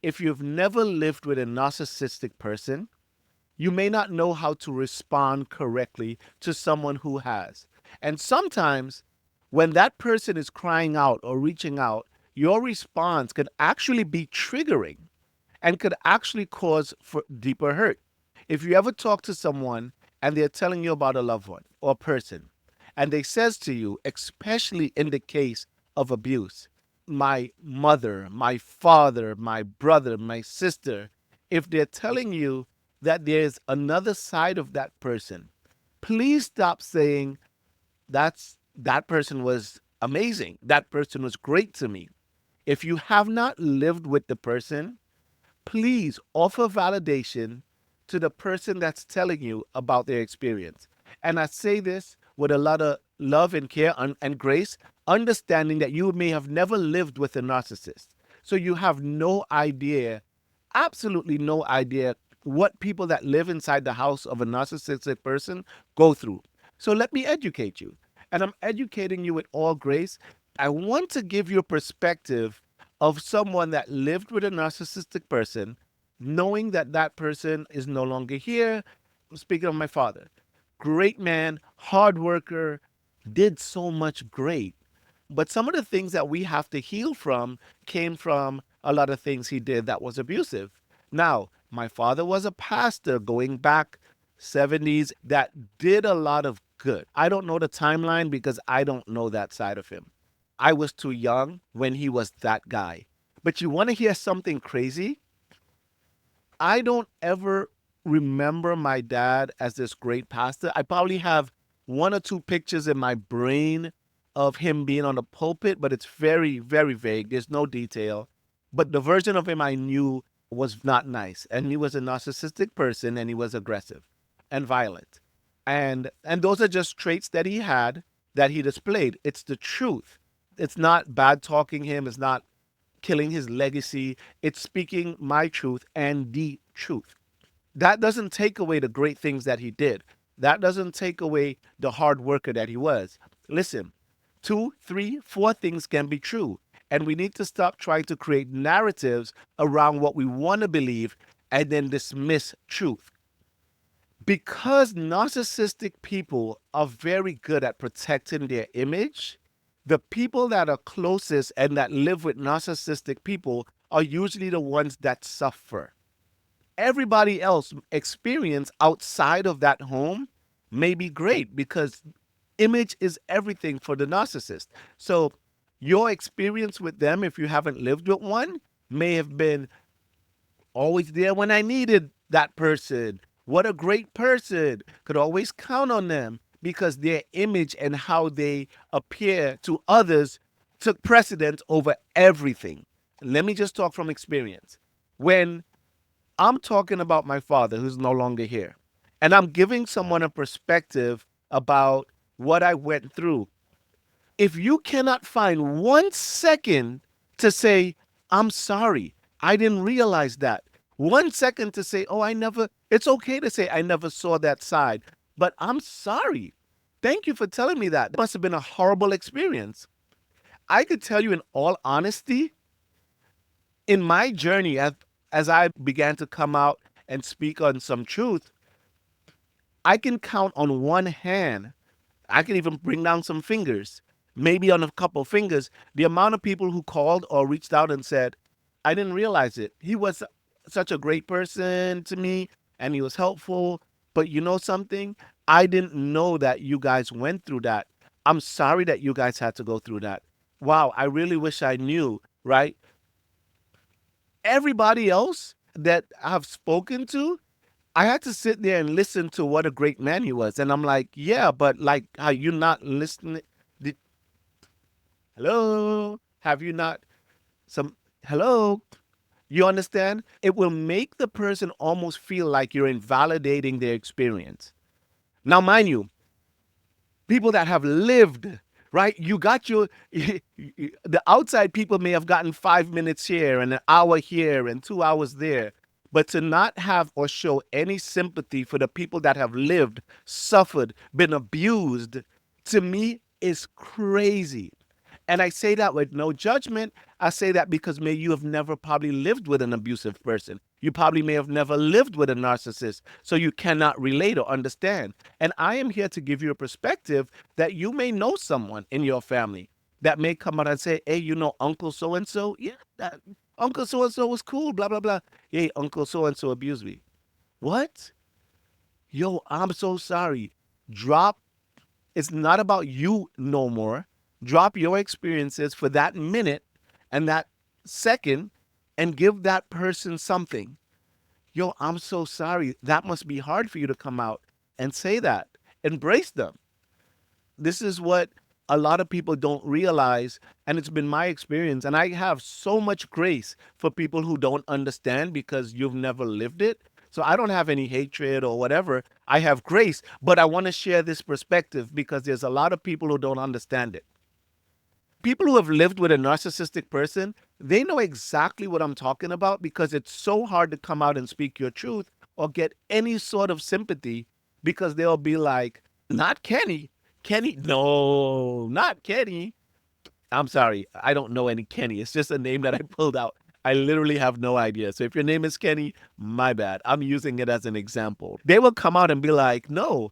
if you've never lived with a narcissistic person, you may not know how to respond correctly to someone who has. And sometimes when that person is crying out or reaching out, your response could actually be triggering and could actually cause for deeper hurt. If you ever talk to someone and they're telling you about a loved one or person, and they says to you, especially in the case of abuse, my mother, my father, my brother, my sister, if they're telling you that there's another side of that person, please stop saying that person was amazing. That person was great to me. If you have not lived with the person, please offer validation to the person that's telling you about their experience. And I say this with a lot of love and care and grace, understanding that you may have never lived with a narcissist. So you have no idea, absolutely no idea, what people that live inside the house of a narcissistic person go through. So let me educate you. And I'm educating you with all grace. I want to give you a perspective of someone that lived with a narcissistic person, knowing that that person is no longer here. Speaking of my father, great man, hard worker, did so much great. But some of the things that we have to heal from came from a lot of things he did that was abusive. Now, my father was a pastor going back 70s that did a lot of good. I don't know the timeline because I don't know that side of him. I was too young when he was that guy. But you want to hear something crazy? I don't ever remember my dad as this great pastor. I probably have one or two pictures in my brain of him being on the pulpit, but it's very, very vague. There's no detail. But the version of him I knew was not nice. And he was a narcissistic person and he was aggressive and violent. And those are just traits that he had that he displayed. It's the truth. It's not bad talking him, it's not killing his legacy. It's speaking my truth and the truth. That doesn't take away the great things that he did. That doesn't take away the hard worker that he was. Listen, two, three, four things can be true. And we need to stop trying to create narratives around what we want to believe and then dismiss truth. Because narcissistic people are very good at protecting their image, the people that are closest and that live with narcissistic people are usually the ones that suffer. Everybody else experience outside of that home may be great because image is everything for the narcissist. So your experience with them, if you haven't lived with one, may have been always there when I needed that person. What a great person. Could always count on them because their image and how they appear to others took precedence over everything. Let me just talk from experience. When I'm talking about my father who's no longer here, and I'm giving someone a perspective about what I went through, if you cannot find 1 second to say, I'm sorry, I didn't realize that. 1 second to say, oh, it's okay to say, I never saw that side, but I'm sorry. Thank you for telling me that. That must have been a horrible experience. I could tell you in all honesty, in my journey, as I began to come out and speak on some truth, I can count on one hand. I can even bring down some fingers, maybe on a couple fingers, the amount of people who called or reached out and said, I didn't realize it. He was such a great person to me and he was helpful. But you know something? I didn't know that you guys went through that. I'm sorry that you guys had to go through that. Wow, I really wish I knew, right? Everybody else that I've spoken to, I had to sit there and listen to what a great man he was. And I'm like, yeah, but like, are you not listening? Did, hello? Have you not some, hello? You understand? It will make the person almost feel like you're invalidating their experience. Now, mind you, people that have lived, right? You got your, the outside people may have gotten 5 minutes here and an hour here and 2 hours there. But to not have or show any sympathy for the people that have lived, suffered, been abused, to me is crazy. And I say that with no judgment. I say that because maybe you have never probably lived with an abusive person. You probably may have never lived with a narcissist, so you cannot relate or understand. And I am here to give you a perspective that you may know someone in your family that may come out and say, hey, you know, Uncle so and so? Yeah, that Uncle so and so was cool, blah, blah, blah. Hey, Uncle so and so abused me. What? Yo, I'm so sorry. Drop. It's not about you no more. Drop your experiences for that minute and that second and give that person something. Yo, I'm so sorry. That must be hard for you to come out and say that. Embrace them. This is what a lot of people don't realize, and it's been my experience. And I have so much grace for people who don't understand because you've never lived it. So I don't have any hatred or whatever. I have grace, but I want to share this perspective because there's a lot of people who don't understand it. People who have lived with a narcissistic person, they know exactly what I'm talking about because it's so hard to come out and speak your truth or get any sort of sympathy because they'll be like, not Kenny. Kenny, no, not Kenny. I'm sorry. I don't know any Kenny. It's just a name that I pulled out. I literally have no idea. So if your name is Kenny, my bad. I'm using it as an example. They will come out and be like, no,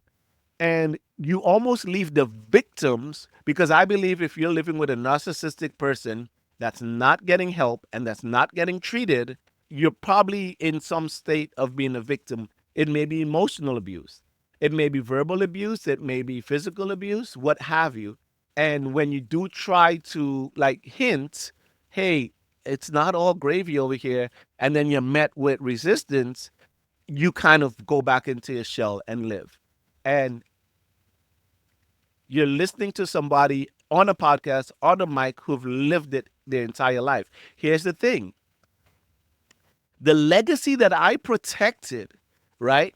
and you almost leave the victims because I believe if you're living with a narcissistic person that's not getting help and that's not getting treated, you're probably in some state of being a victim. It may be emotional abuse, it may be verbal abuse, it may be physical abuse, what have you. And when you do try to like hint, hey, it's not all gravy over here, and then you're met with resistance, you kind of go back into your shell and live. And you're listening to somebody on a podcast, on a mic, who've lived it their entire life. Here's the thing: the legacy that I protected, right,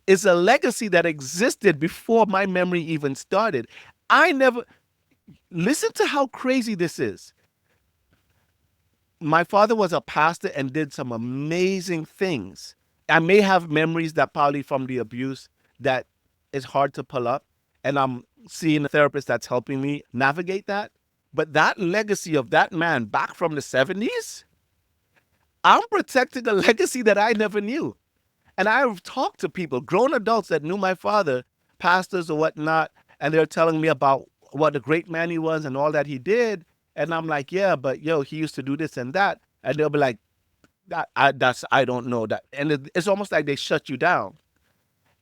is a legacy that existed before my memory even started. I never, listen to how crazy this is. My father was a pastor and did some amazing things. I may have memories that probably from the abuse that is hard to pull up. And I'm seeing a therapist that's helping me navigate that. But that legacy of that man back from the 70s, I'm protecting a legacy that I never knew. And I've talked to people, grown adults that knew my father, pastors or whatnot, and they're telling me about what a great man he was and all that he did. And I'm like, yeah, but yo, he used to do this and that. And they'll be like, I don't know that. And it's almost like they shut you down.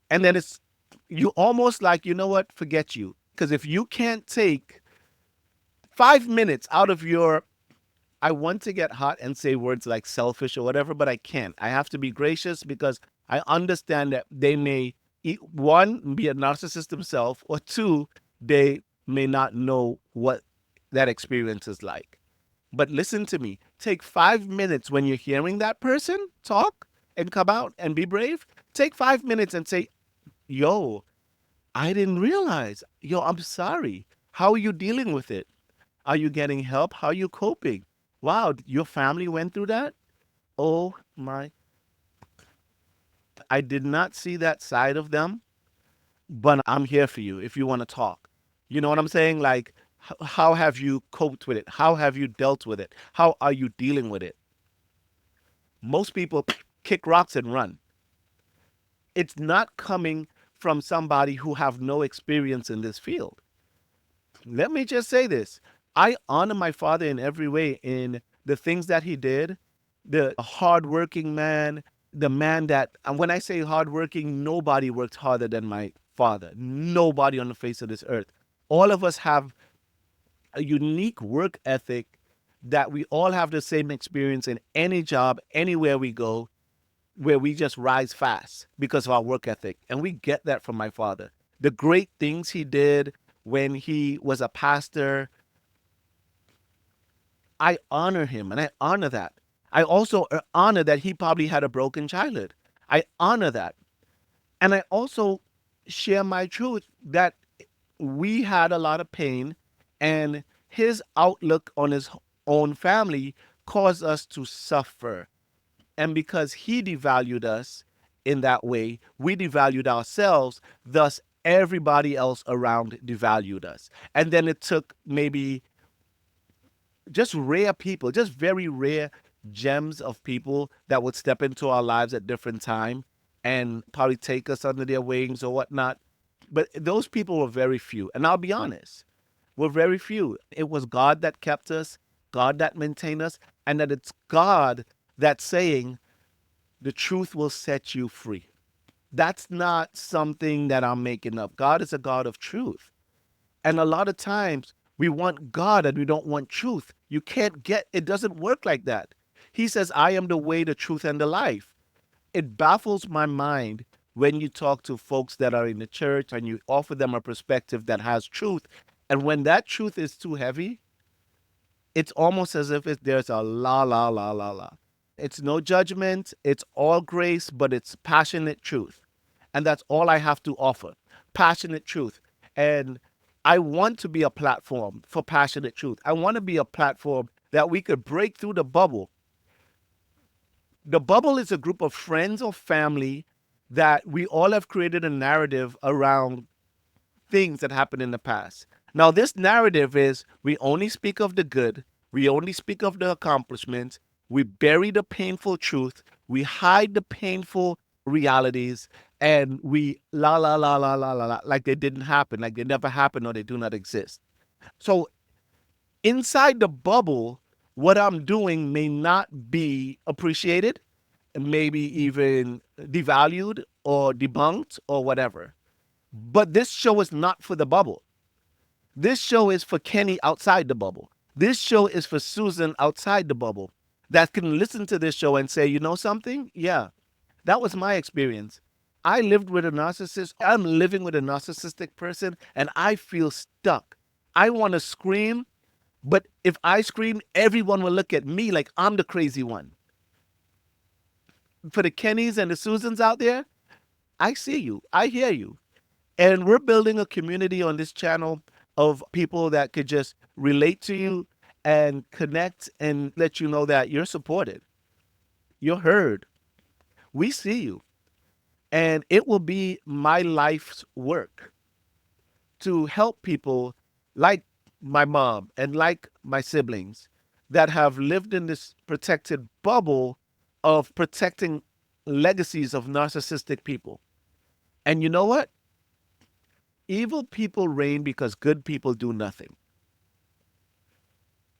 And then it's, you almost like, you know what, forget you. Because if you can't take 5 minutes out of your, I want to get hot and say words like selfish or whatever, but I can't. I have to be gracious because I understand that they may, one, be a narcissist themselves, or two, they may not know what that experience is like. But listen to me. Take 5 minutes when you're hearing that person talk and come out and be brave. Take 5 minutes and say, yo, I didn't realize. Yo, I'm sorry. How are you dealing with it? Are you getting help? How are you coping? Wow, your family went through that? Oh my. I did not see that side of them, but I'm here for you if you want to talk. You know what I'm saying? Like, how have you coped with it? How have you dealt with it? How are you dealing with it? Most people kick rocks and run. It's not coming from somebody who have no experience in this field. Let me just say this. I honor my father in every way in the things that he did, the hardworking man, the man that, and when I say hardworking, nobody worked harder than my father. Nobody on the face of this earth. All of us have a unique work ethic that we all have the same experience in any job, anywhere we go, where we just rise fast because of our work ethic. And we get that from my father. The great things he did when he was a pastor, I honor him and I honor that. I also honor that he probably had a broken childhood. I honor that. And I also share my truth that we had a lot of pain and his outlook on his own family caused us to suffer. And because he devalued us in that way, we devalued ourselves. Thus, everybody else around devalued us. And then it took maybe just rare people, just very rare gems of people that would step into our lives at different time and probably take us under their wings or whatnot. But those people were very few. And I'll be honest, were very few. It was God that kept us, God that maintained us, and that it's God that's saying the truth will set you free. That's not something that I'm making up. God is a God of truth. And a lot of times we want God and we don't want truth. You can't get, it doesn't work like that. He says, I am the way, the truth, and the life. It baffles my mind when you talk to folks that are in the church and you offer them a perspective that has truth. And when that truth is too heavy, it's almost as if there's a la, la, la, la, la. It's no judgment, it's all grace, but it's passionate truth. And that's all I have to offer, passionate truth. And I want to be a platform for passionate truth. I want to be a platform that we could break through the bubble. The bubble is a group of friends or family that we all have created a narrative around things that happened in the past. Now, this narrative is we only speak of the good, we only speak of the accomplishments, we bury the painful truth, we hide the painful realities, and we la la la la la la la like they didn't happen, like they never happened or they do not exist. So inside the bubble, what I'm doing may not be appreciated, maybe even devalued or debunked or whatever. But this show is not for the bubble. This show is for Kenny outside the bubble. This show is for Susan outside the bubble that can listen to this show and say, you know something? Yeah, that was my experience. I lived with a narcissist. I'm living with a narcissistic person and I feel stuck. I want to scream, but if I scream, everyone will look at me like I'm the crazy one. For the Kennys and the Susans out there, I see you. I hear you. And we're building a community on this channel of people that could just relate to you and connect and let you know that you're supported, you're heard. We see you. And it will be my life's work to help people like my mom and like my siblings that have lived in this protected bubble of protecting legacies of narcissistic people. And you know what? Evil people reign because good people do nothing.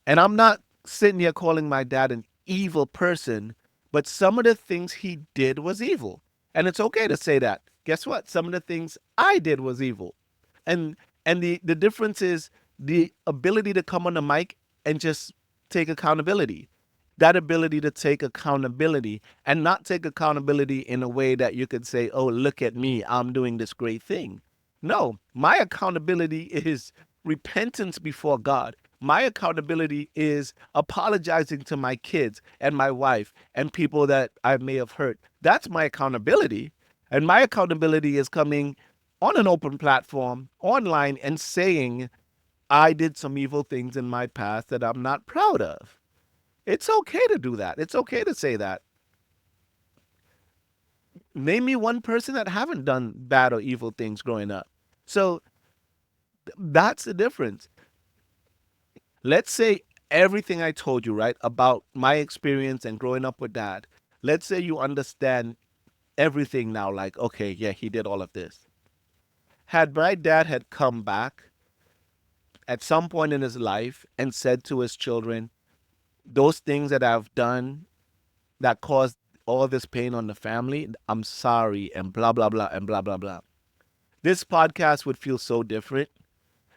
And I'm not sitting here calling my dad an evil person, but some of the things he did was evil. And it's okay to say that. Guess what? Some of the things I did was evil. And the difference is the ability to come on the mic and just take accountability. That ability to take accountability and not take accountability in a way that you could say, oh, look at me, I'm doing this great thing. No, my accountability is repentance before God. My accountability is apologizing to my kids and my wife and people that I may have hurt. That's my accountability. And my accountability is coming on an open platform online and saying, I did some evil things in my past that I'm not proud of. It's okay to do that. It's okay to say that. Name me one person that haven't done bad or evil things growing up. So that's the difference. Let's say everything I told you, right, about my experience and growing up with dad. Let's say you understand everything now, like, okay, yeah, he did all of this. Had my dad had come back at some point in his life and said to his children, those things that I've done that caused all this pain on the family, I'm sorry, and blah, blah, blah, and blah, blah, blah. This podcast would feel so different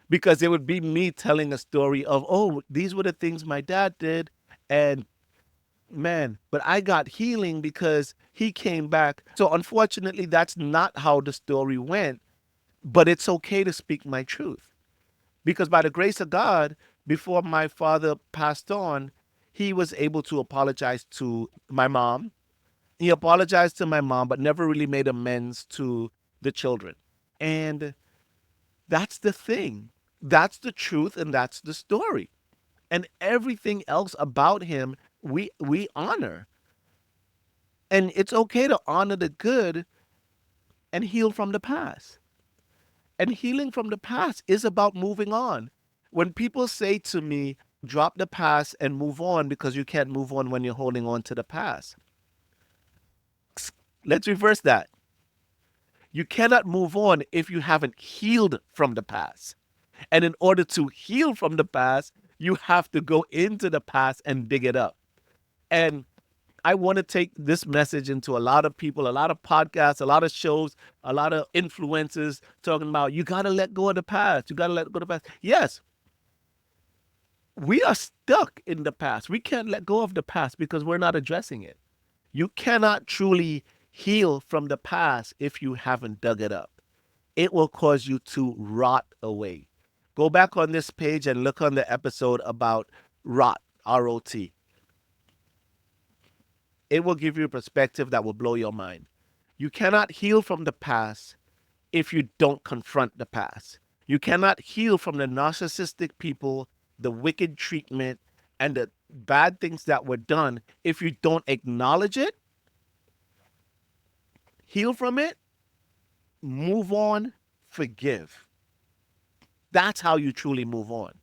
because it would be me telling a story of, oh, these were the things my dad did. And man, but I got healing because he came back. So unfortunately, that's not how the story went. But it's okay to speak my truth because by the grace of God, before my father passed on, he was able to apologize to my mom. He apologized to my mom, but never really made amends to the children. And that's the thing. That's the truth and that's the story. And everything else about him, we honor. And it's okay to honor the good and heal from the past. And healing from the past is about moving on. When people say to me, drop the past and move on, because you can't move on when you're holding on to the past. Let's reverse that. You cannot move on if you haven't healed from the past. And in order to heal from the past, you have to go into the past and dig it up. And I want to take this message into a lot of people, a lot of podcasts, a lot of shows, a lot of influencers talking about you got to let go of the past. You got to let go of the past. Yes, we are stuck in the past. We can't let go of the past because we're not addressing it. You cannot truly heal from the past if you haven't dug it up. It will cause you to rot away. Go back on this page and look on the episode about rot, ROT. It will give you a perspective that will blow your mind. You cannot heal from the past if you don't confront the past. You cannot heal from the narcissistic people, the wicked treatment, and the bad things that were done if you don't acknowledge it, heal from it, move on, forgive. That's how you truly move on.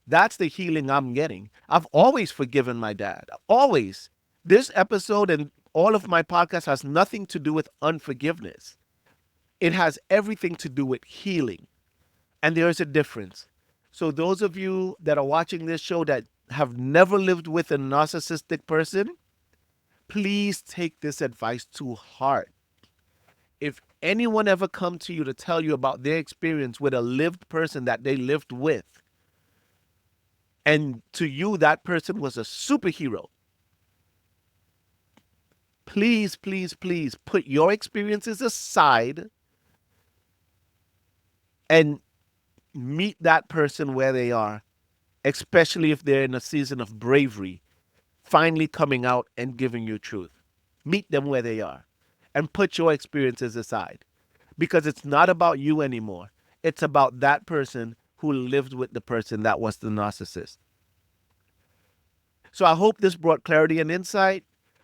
That's the healing I'm getting. I've always forgiven my dad. Always. This episode and all of my podcast has nothing to do with unforgiveness. It has everything to do with healing. And there is a difference. So those of you that are watching this show that have never lived with a narcissistic person, please take this advice to heart. If anyone ever come to you to tell you about their experience with a lived person that they lived with, and to you that person was a superhero, please, please, please put your experiences aside and meet that person where they are, especially if they're in a season of bravery, finally coming out and giving you truth. Meet them where they are and put your experiences aside, because it's not about you anymore. It's about that person who lived with the person that was the narcissist. So I hope this brought clarity and insight.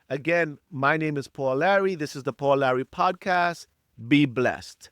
Again, my name is Paul Larry. This is the Paul Larry Podcast. Be blessed.